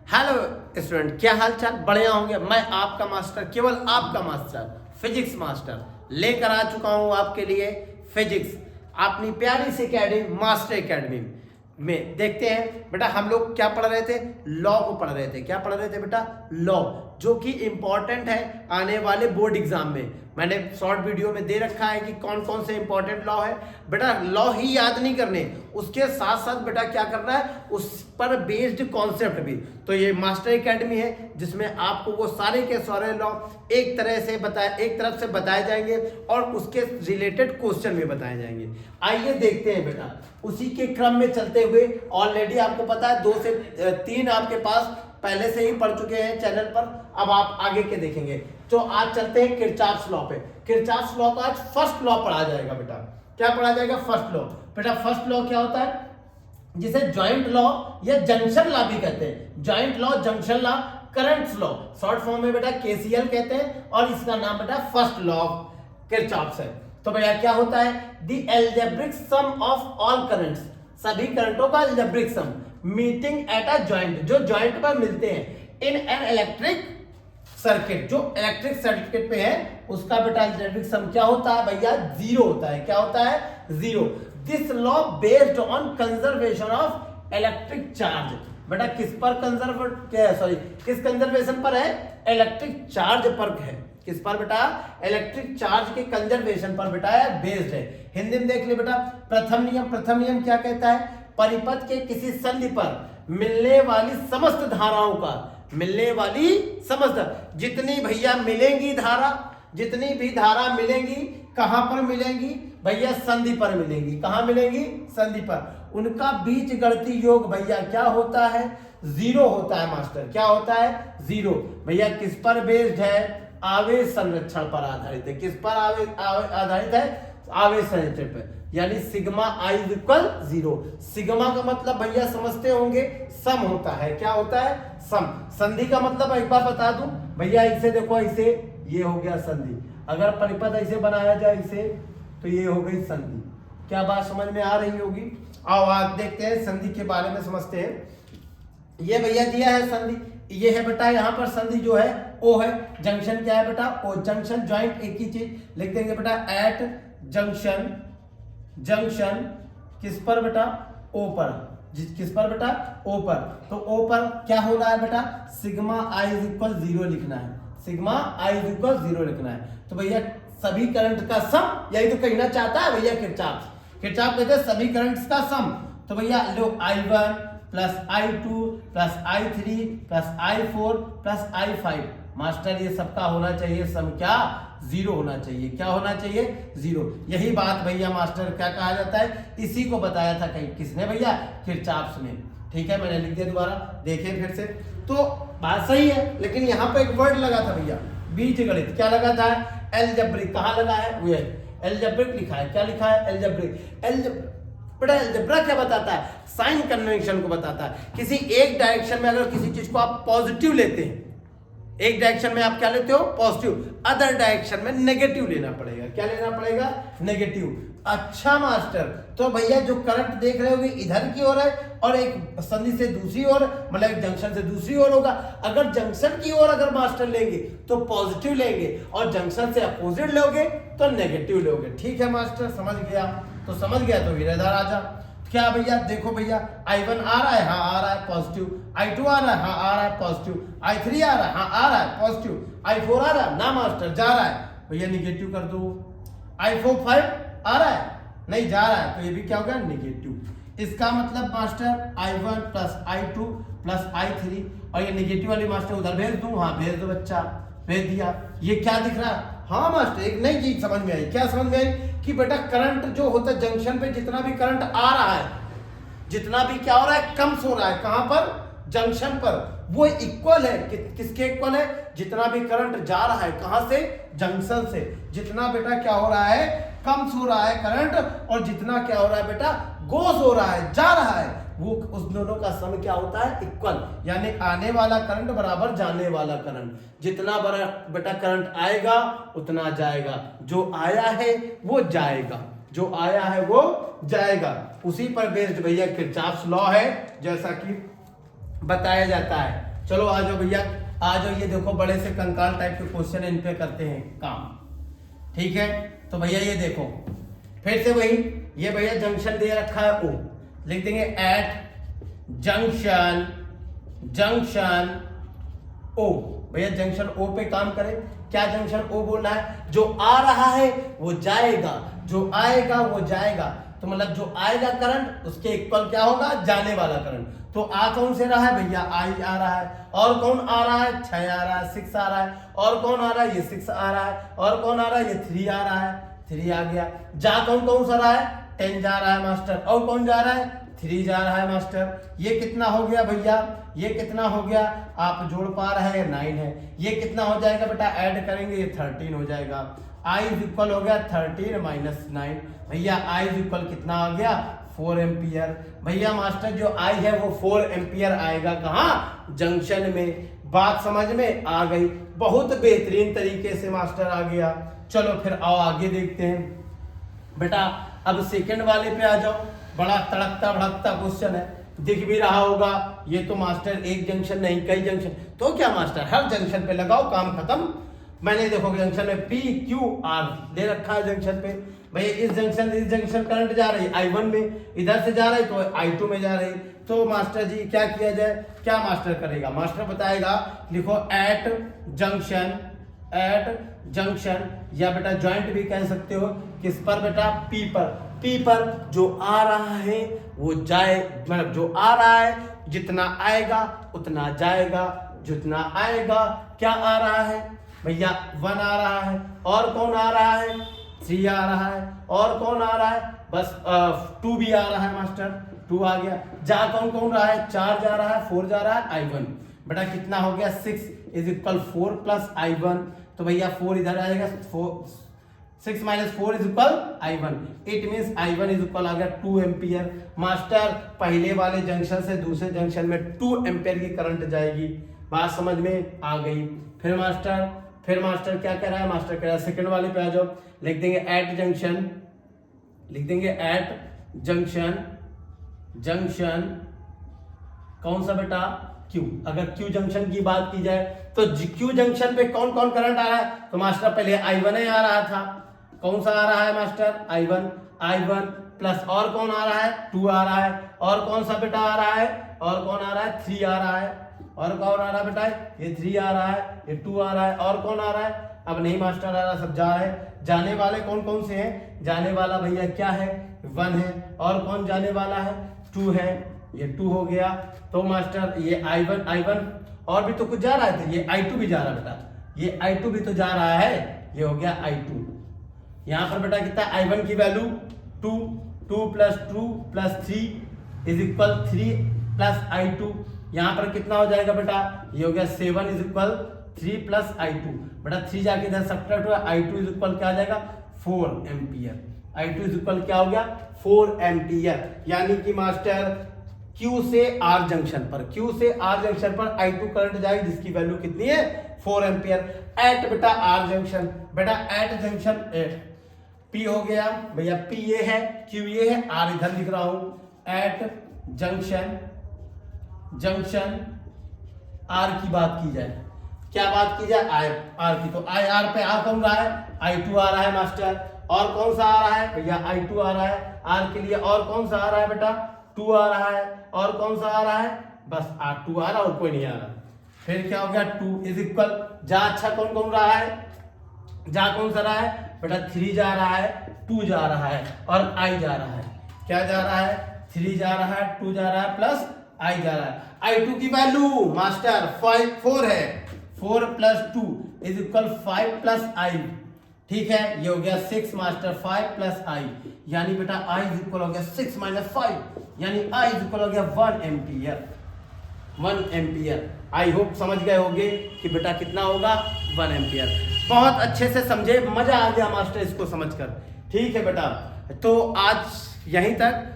Hello student, क्या हाल चाल? बढ़िया होंगे। मैं आपका मास्टर, केवल आपका मास्टर, फिजिक्स मास्टर लेकर आ चुका हूं आपके लिए फिजिक्स अपनी प्यारी सी एकेडमी मास्टर एकेडमी में। देखते हैं बेटा, हम लोग क्या पढ़ रहे थे? लॉ को पढ़ रहे थे। क्या पढ़ रहे थे बेटा? लॉ, जो कि इंपॉर्टेंट है आने वाले बोर्ड एग्जाम में। मैंने शॉर्ट वीडियो में दे रखा है कि कौन कौन से इंपॉर्टेंट लॉ है। बेटा लॉ ही याद नहीं करने, उसके साथ साथ बेटा क्या करना है, उस पर बेस्ड कॉन्सेप्ट भी। तो ये मास्टर एकेडमी है जिसमें आपको वो सारे के सारे लॉ एक तरफ से बताए जाएंगे और उसके रिलेटेड क्वेश्चन भी बताए जाएंगे। आइए देखते हैं बेटा, उसी के क्रम में चलते हुए। ऑलरेडी आपको पता है 2 से 3 आपके पास पहले से ही पढ़ चुके हैं चैनल पर। अब आप आगे के देखेंगे। तो आज चलते हैं किरचॉफ्स लॉ पे। किरचॉफ्स लॉ का आज फर्स्ट लॉ पढ़ा जाएगा बेटा। क्या पढ़ा जाएगा? First law. बेटा फर्स्ट लॉ क्या होता है? जिसे जॉइंट लॉ या जंक्शन लॉ भी कहते हैं। Joint law, junction law, currents law, short form में बेटा केसीएल कहते हैं। और इसका नाम बेटा फर्स्ट लॉ ऑफ किरचॉफ्स है। तो भैया क्या होता है? The algebraic sum of all currents, सभी करंटों का algebraic sum meeting at a joint, जो जॉइंट पर मिलते हैं इन एन इलेक्ट्रिक सर्किट, जो इलेक्ट्रिक सर्किट पे है उसका बेटा एल्जेब्रिक सम क्या होता है भैया? जीरो होता है। क्या होता है? Zero. This law based on conservation of electric charge. बेटा किस पर किस कंजर्वेशन पर है? इलेक्ट्रिक चार्ज पर है। किस पर बेटा? इलेक्ट्रिक चार्ज के कंजर्वेशन पर बेटा है, बेस्ड है। हिंदी में देख ले बेटा, प्रथम नियम क्या कहता है? परिपथ के किसी संधि पर मिलने वाली समस्त धाराओं का, मिलने वाली समस्त, जितनी भैया मिलेंगी धारा, जितनी भी धारा मिलेंगी, कहां पर मिलेंगी भैया? संधि पर मिलेंगी। कहां मिलेंगी? संधि पर। उनका बीज गणितीय योग भैया क्या होता है? जीरो होता है मास्टर। क्या होता है? जीरो। भैया किस पर बेस्ड है? आवेश संरक्षण पर आधारित है। किस पर आधारित है? आवेश संरक्षण पर। यानी sigma I equal zero. Sigma का मतलब भैया समझते होंगे, सम होता है। क्या होता है? सम। संधि का मतलब एक बार बता दूं भैया, इसे देखो, इसे ये हो गया संधि। अगर परिपथ ऐसे बनाया जाए इसे, तो ये हो गई संधि। क्या बात समझ में आ रही होगी? आओ आज देखते हैं, संधि के बारे में समझते हैं। ये भैया दिया है संधि, ये है बेटा यहाँ पर संधि जो है ओ है। जंक्शन क्या है बेटा? ओ। जंक्शन ज्वाइंट एक ही चीज लिख देंगे बेटा, एट जंक्शन। जंक्शन किस पर बेटा? ओ पर। किस पर बेटा? ओ पर। तो ओ पर क्या हो रहा है बेटा? Sigma I is equal zero लिखना है। Sigma I is equal zero लिखना है। तो भैया सभी करंट का सम, यही तो कहना चाहता है भैया किरचॉफ। किरचॉफ कहते हैं सभी करंट्स का सम। तो भैया लो, I1 plus I2 plus I3 plus I4 plus I5। Master ये सबका होना चाहिए सम क्या? जीरो होना चाहिए। क्या होना चाहिए? जीरो। यही बात भैया मास्टर क्या कहा जाता है? इसी को बताया था कहीं किसने भैया? किरचॉफ ने। ठीक है, मैंने लिख दिया, दोबारा देखें फिर से। तो बात सही है, लेकिन यहाँ पे एक वर्ड लगा था भैया, बीजगणित। क्या लगा था? एल्जेब्रिक। कहाँ लगा है? वो एल्जेब्रिक लिखा है। क्या लिखा है? एल्जेब्रिक। बेटा एल्जेब्रा क्या बताता है? साइन कन्वेंशन को बताता है। किसी एक डायरेक्शन में अगर किसी चीज को आप पॉजिटिव लेते हैं, एक डायरेक्शन में आप क्या लेते हो? पॉजिटिव। अदर डायरेक्शन में नेगेटिव लेना पड़ेगा। क्या लेना पड़ेगा? नेगेटिव। अच्छा मास्टर, तो भैया जो करंट देख रहे होगे इधर की ओर है और एक संधि से दूसरी ओर, मतलब एक जंक्शन से दूसरी ओर होगा। अगर जंक्शन की ओर अगर मास्टर लेंगे तो पॉजिटिव लेंगे, और जंक्शन से अपोजिट लोगे तो नेगेटिव लोगे। ठीक है मास्टर, समझ गया? तो समझ गया तो इधर आ जा। क्या भैया देखो भैया, I1 आ रहा है, हाँ आ रहा है पॉजिटिव। I2 आ रहा है, हाँ आ रहा है पॉजिटिव। I3 आ रहा है, हाँ आ रहा है पॉजिटिव। I4 आ रहा है ना मास्टर? जा रहा है भैया, निगेटिव कर दो। I5 आ रहा है, नहीं जा रहा है, तो ये भी क्या होगा? निगेटिव। इसका मतलब master I1 plus I2 plus I3, और ये निगेटिव वाली मास्टर उधर भेज दूं? हाँ भेज दो बच्चा, भेज दिया। ये क्या दिख रहा है? हाँ मास्टर एक नई चीज समझ में आई। क्या समझ में आई? कि बेटा करंट जो होता है जंक्शन पे, जितना भी करंट आ रहा है, जितना भी क्या हो रहा है? कम हो रहा है। कहां पर? जंक्शन पर। वो इक्वल है किसके इक्वल है? जितना भी करंट जा रहा है, कहां से? जंक्शन से। जितना बेटा क्या हो रहा है? कम हो रहा है करंट, और जितना क्या हो रहा है बेटा? गोस हो रहा है, जा रहा है, वो उस दोनों का सम क्या होता है? इक्वल। यानी आने वाला करंट बराबर जाने वाला करंट। जितना बड़ा बेटा करंट आएगा उतना जाएगा, जो आया है वो जाएगा, जो आया है वो जाएगा। उसी पर बेस्ड भैया किरचॉफ्स लॉ है, जैसा कि बताया जाता है। चलो आ जाओ भैया, आ जाओ। ये देखो बड़े से कंकाल टाइप के क्वेश्चन है, इन पे करते हैं काम। ठीक है, तो भैया ये देखो फिर से वही, ये भैया जंक्शन दे रखा है ओ, लिख देंगे एट जंक्शन, जंक्शन ओ। भैया जंक्शन ओ पे काम करें। क्या जंक्शन ओ बोलना है? जो आ रहा है वो जाएगा, जो आएगा वो जाएगा। तो मतलब जो आएगा करंट उसके इक्वल क्या होगा? जाने वाला करंट। तो आ कौन से रहा है भैया? आई आ रहा है। और कौन आ रहा है? 6 आ रहा है, 6 आ रहा है। और कौन आ रहा है? ये 6 आ रहा है। और कौन आ रहा है? ये 3 आ रहा है, 3 आ गया। जा कौन कौन सा रहा है? 10 जा रहा है मास्टर। और कौन जा रहा है? 3 जा रहा है मास्टर। ये कितना हो गया भैया? ये कितना हो गया? आप जोड़ पा रहे हैं? 9 है। ये कितना हो जाएगा बेटा? ऐड करेंगे, ये 13 हो जाएगा। I इज इक्वल हो गया 13 माइनस 9। भैया I इज इक्वल कितना आ गया? 4 एम्पियर। भैया मास्टर जो I है वो 4 एम्पियर आएगा कहाँ? जंक्शन में। बात समझ में आ गई? बहुत बेहतरीन तरीके से मास्टर आ गया। चलो फिर आओ आगे देखते हैं बेटा। अब सेकंड वाले पे आ जाओ। बड़ा तड़कता भड़कता क्वेश्चन है, दिख भी रहा होगा। ये तो मास्टर एक जंक्शन नहीं कई जंक्शन, तो क्या मास्टर हर जंक्शन पे लगाओ, काम खत्म। मैंने देखो जंक्शन में पी क्यू आर दे रखा है जंक्शन पे। भैया इस जंक्शन करंट जा रही है I1 में, इधर से जा रही तो I2 में जा रही। तो मास्टर जी क्या किया जाए? क्या मास्टर करेगा? मास्टर बताएगा, लिखो एट जंक्शन, एट जंक्शन, या बेटा ज्वाइंट भी कह सकते हो। किस पर बेटा? पी पर। पी पर जो आ रहा है वो जाए, मतलब जो आ रहा है जितना आएगा उतना जाएगा, जितना आएगा। क्या आ रहा है भैया? 1 आ रहा है। और कौन आ रहा है? 3 आ रहा है। और कौन आ रहा है? बस 2 भी आ रहा है मास्टर, 2 आ गया। जा कौन कौन रहा है? 4 जा रहा है, 4 जा रहा है, I1। बेटा कितना हो गया? 6 इज इक्वल 4 प्लस I1। तो भैया 4 इधर आएगा, 6 minus 4 is equal I1। It means I1 is equal आ गया 2 एम्पियर। मास्टर पहले वाले जंक्शन से दूसरे जंक्शन में 2 एम्पियर की करंट जाएगी। बात समझ में आ गई? फिर मास्टर क्या कह रहा है? मास्टर कह रहा है सेकंड वाले पे आ जाओ। लिख देंगे एट जंक्शन, लिख देंगे एट जंक्शन, जंक्शन कौन सा बेटा? क्यू। अगर क्यू जंक्शन की बात की जाए तो क्यू जंक्शन पे कौन कौन करंट आ रहा है? तो मास्टर पहले I1 ही आ रहा था। कौन सा आ रहा है मास्टर? I1 प्लस और कौन आ रहा है? 2 आ रहा है। और कौन सा बेटा आ रहा है? और कौन आ रहा है? 3 आ रहा है। और कौन आ रहा है बेटा? ये 3 आ रहा है, ये 2 आ रहा है। और कौन आ रहा है? अब नहीं मास्टर आ रहा, सब जा रहे हैं। जाने वाले कौन कौन से हैं? जाने वाला भैया क्या है? 1 है। और कौन जाने वाला है? 2 है, ये 2 हो गया। तो मास्टर ये I1 और भी तो कुछ जा रहा है, ये I2 भी जा रहा है बेटा, ये I2 भी तो जा रहा है, ये हो गया I2। यहाँ पर बेटा कितना? I1 की value 2 plus 2 plus 3 is equal 3 plus I2। यहाँ पर कितना हो जाएगा बेटा? ये हो गया 7 इज इक्वल 3 प्लस I2। बेटा 3 जाके इधर सब्ट्रैक्ट हुआ, I2 इज इक्वल क्या आ जाएगा? 4 एम्पियर। I2 इज इक्वल क्या हो गया? 4 एम्पियर। यानी कि मास्टर Q से R जंक्शन पर, Q से R जंक्शन पर I2 करंट जाएगी जिसकी वैल्यू कितनी है? 4 एम्पियर। एट बेटा R जंक्शन, बेटा एट जंक्शन P हो गया भैया, P ये है, Q ये है, R इधर लिख रहा हूं। एट जंक्शन, जंक्शन R की बात की जाए, क्या बात की जाए? R की। तो IR पे आ कौन रहा है? I2 आ रहा है मास्टर। और कौन सा आ रहा है भैया? I2 आ रहा है R के लिए। और कौन सा आ रहा है बेटा? 2 आ रहा है। और कौन सा आ रहा है? बस R2 आ रहा है और कोई नहीं आ रहा। फिर क्या हो गया? 2 इज इक्वल जा, अच्छा कौन कौन रहा है? जा कौन सा रहा है बेटा? 3 जा रहा है, 2 जा रहा है और I जा रहा है। क्या जा रहा है? 3 जा रहा है, 2 जा रहा है प्लस I जा रहा है। I2 की वैल्यू मास्टर 4 है, 4 plus 2 is equal 5 plus I। ठीक है, ये हो गया 6 मास्टर, 5 प्लस I, यानी बेटा I इज इक्वल हो गया 6 माइनस 5, यानी I इज इक्वल हो गया 1 एम्पियर। 1 एम्पियर। आई होप समझ गए होंगे कि बेटा कितना होगा? 1 एम्पियर। बहुत अच्छे से समझे, मजा आ गया मास्टर इसको समझकर। ठीक है बेटा, तो आज यहीं तक।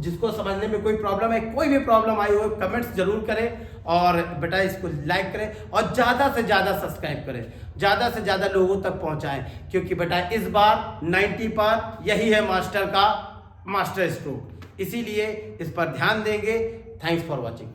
जिसको समझने में कोई प्रॉब्लम है, कोई भी प्रॉब्लम आई हो, कमेंट्स जरूर करें और बेटा इसको लाइक करें और ज़्यादा से ज़्यादा सब्सक्राइब करें, ज़्यादा से ज़्यादा लोगों तक पहुंचाएं, क्योंकि बेटा इस बार 90 पर यही है मास्टर का मास्टर स्ट्रोक, इसीलिए इस पर ध्यान देंगे। Thanks for watching.